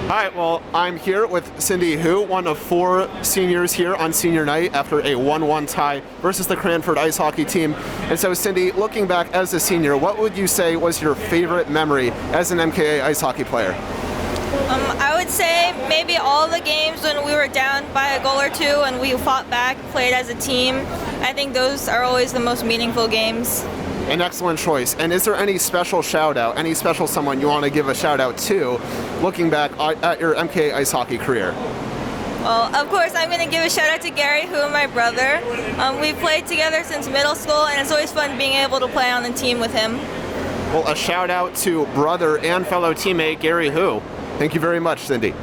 Hi, well, I'm here with Cindy Hu, one of 4 seniors here on senior night after a 1-1 tie versus the Cranford ice hockey team. And so, Cindy, looking back as a senior, what would you say was your favorite memory as an MKA ice hockey player? I would say maybe all the games when we were down by a goal or two and we fought back, played as a team. I think those are always the most meaningful games. An excellent choice. And is there any special shout out, any special someone you want to give a shout out to, looking back at your MKA ice hockey career? Well, of course, I'm going to give a shout out to Gary, who is my brother. We've played together since middle school, and it's always fun being able to play on the team with him. Well, a shout out to brother and fellow teammate Gary Hu. Thank you very much, Cindy.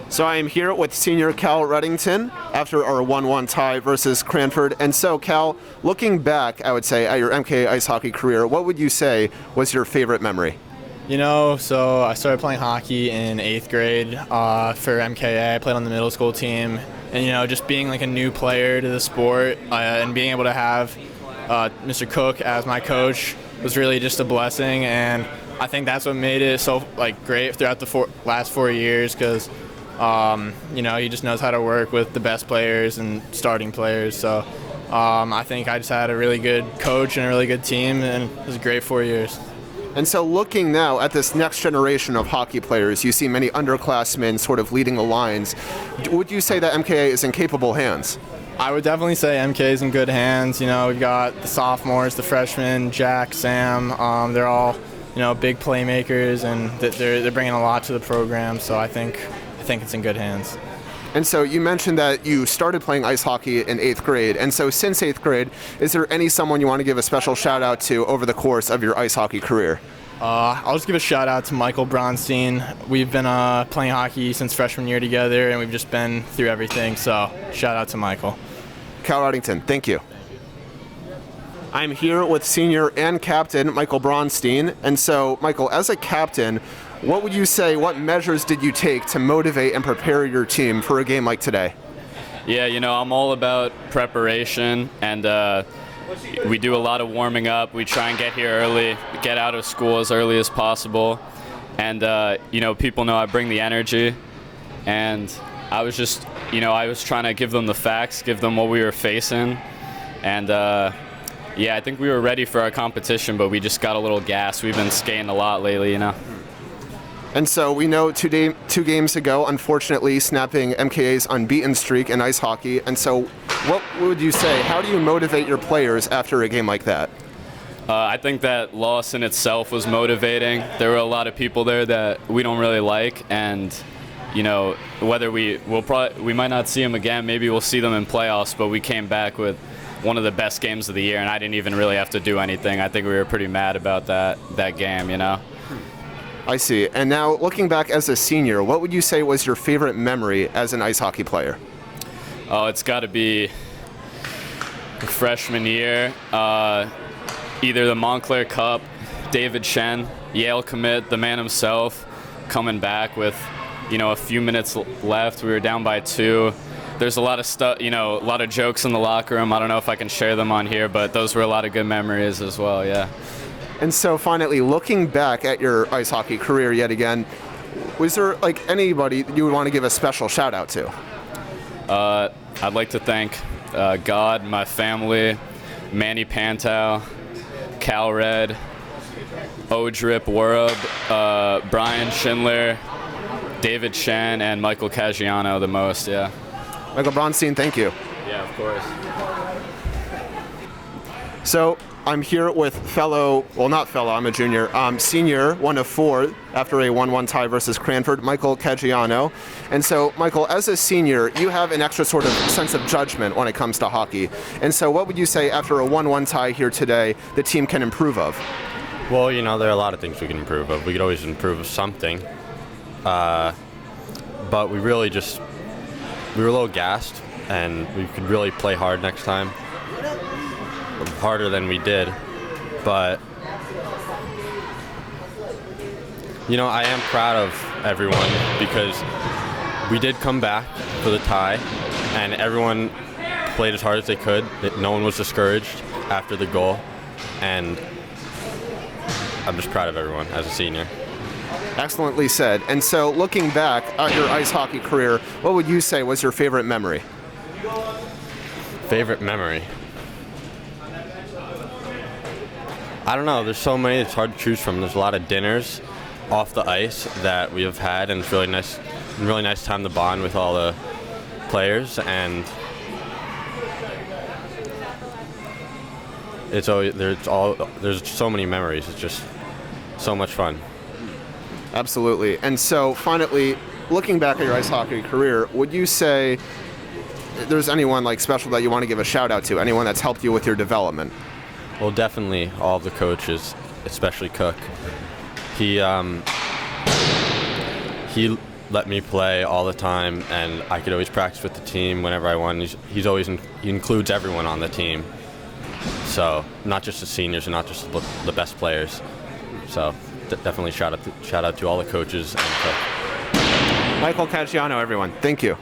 So I am here with senior Cal Reddington after our 1-1 tie versus Cranford. And so, Cal, looking back, I would say, at your MKA ice hockey career, what would you say was your favorite memory? So I started playing hockey in 8th grade for MKA. I played on the middle school team. And, just being like a new player to the sport and being able to have Mr. Cook as my coach was really just a blessing. And I think that's what made it so great throughout the last 4 years because he just knows how to work with the best players and starting players. So I think I just had a really good coach and a really good team, and it was a great 4 years. And so looking now at this next generation of hockey players, you see many underclassmen sort of leading the lines. Would you say that MKA is in capable hands? I would definitely say MKA is in good hands. We've got the sophomores, the freshmen, Jack, Sam. They're all big playmakers, and they're bringing a lot to the program. So I think it's in good hands. And so you mentioned that you started playing ice hockey in 8th grade. And so since 8th grade, is there someone you want to give a special shout out to over the course of your ice hockey career? I'll just give a shout out to Michael Bronstein. We've been playing hockey since freshman year together, and we've just been through everything. So shout out to Michael. Cal Reddington, thank you. I'm here with senior and captain Michael Bronstein. And so, Michael, as a captain, what would you say, what measures did you take to motivate and prepare your team for a game like today? Yeah, I'm all about preparation, and we do a lot of warming up. We try and get here early, get out of school as early as possible. And, people know I bring the energy. And I was just, I was trying to give them the facts, give them what we were facing. And, I think we were ready for our competition, but we just got a little gassed. We've been skating a lot lately, And so we know two games ago, unfortunately, snapping MKA's unbeaten streak in ice hockey. And so what would you say? How do you motivate your players after a game like that? I think that loss in itself was motivating. There were a lot of people there that we don't really like, and whether we might not see them again, maybe we'll see them in playoffs, but we came back with one of the best games of the year, and I didn't even really have to do anything. I think we were pretty mad about that game, I see. And now, looking back as a senior, what would you say was your favorite memory as an ice hockey player? Oh, it's got to be freshman year. Either the Montclair Cup, David Shen, Yale commit, the man himself, coming back with, a few minutes left. We were down by 2. There's a lot of stuff, a lot of jokes in the locker room. I don't know if I can share them on here, but those were a lot of good memories as well, yeah. And so finally, looking back at your ice hockey career yet again, was there anybody you would want to give a special shout out to? I'd like to thank God, my family, Manny Pantow, Cal Red, Odrip Worub, Brian Schindler, David Shen, and Michael Caggiano the most, yeah. Michael Bronstein, thank you. Yeah, of course. So I'm here with I'm a junior, senior, one of 4 after a 1-1 tie versus Cranford, Michael Caggiano. And so, Michael, as a senior, you have an extra sort of sense of judgment when it comes to hockey. And so what would you say after a 1-1 tie here today the team can improve of? Well, there are a lot of things we can improve of. We could always improve something. But we really we were a little gassed, and we could really play hard next time. Harder than we did, but I am proud of everyone because we did come back for the tie, and everyone played as hard as they could. No one was discouraged after the goal, and I'm just proud of everyone as a senior. Excellently said. And so, looking back at your ice hockey career, what would you say was your favorite memory? Favorite memory? I don't know. There's so many. It's hard to choose from. There's a lot of dinners off the ice that we have had, and it's really nice time to bond with all the players. And there's so many memories. It's just so much fun. Absolutely. And so, finally, looking back at your ice hockey career, would you say there's anyone like special that you want to give a shout out to? Anyone that's helped you with your development? Well, definitely all of the coaches, especially Cook. He let me play all the time, and I could always practice with the team whenever I want. He includes everyone on the team. So not just the seniors and not just the best players. So definitely shout out to all the coaches and Cook. Michael Caggiano, everyone. Thank you.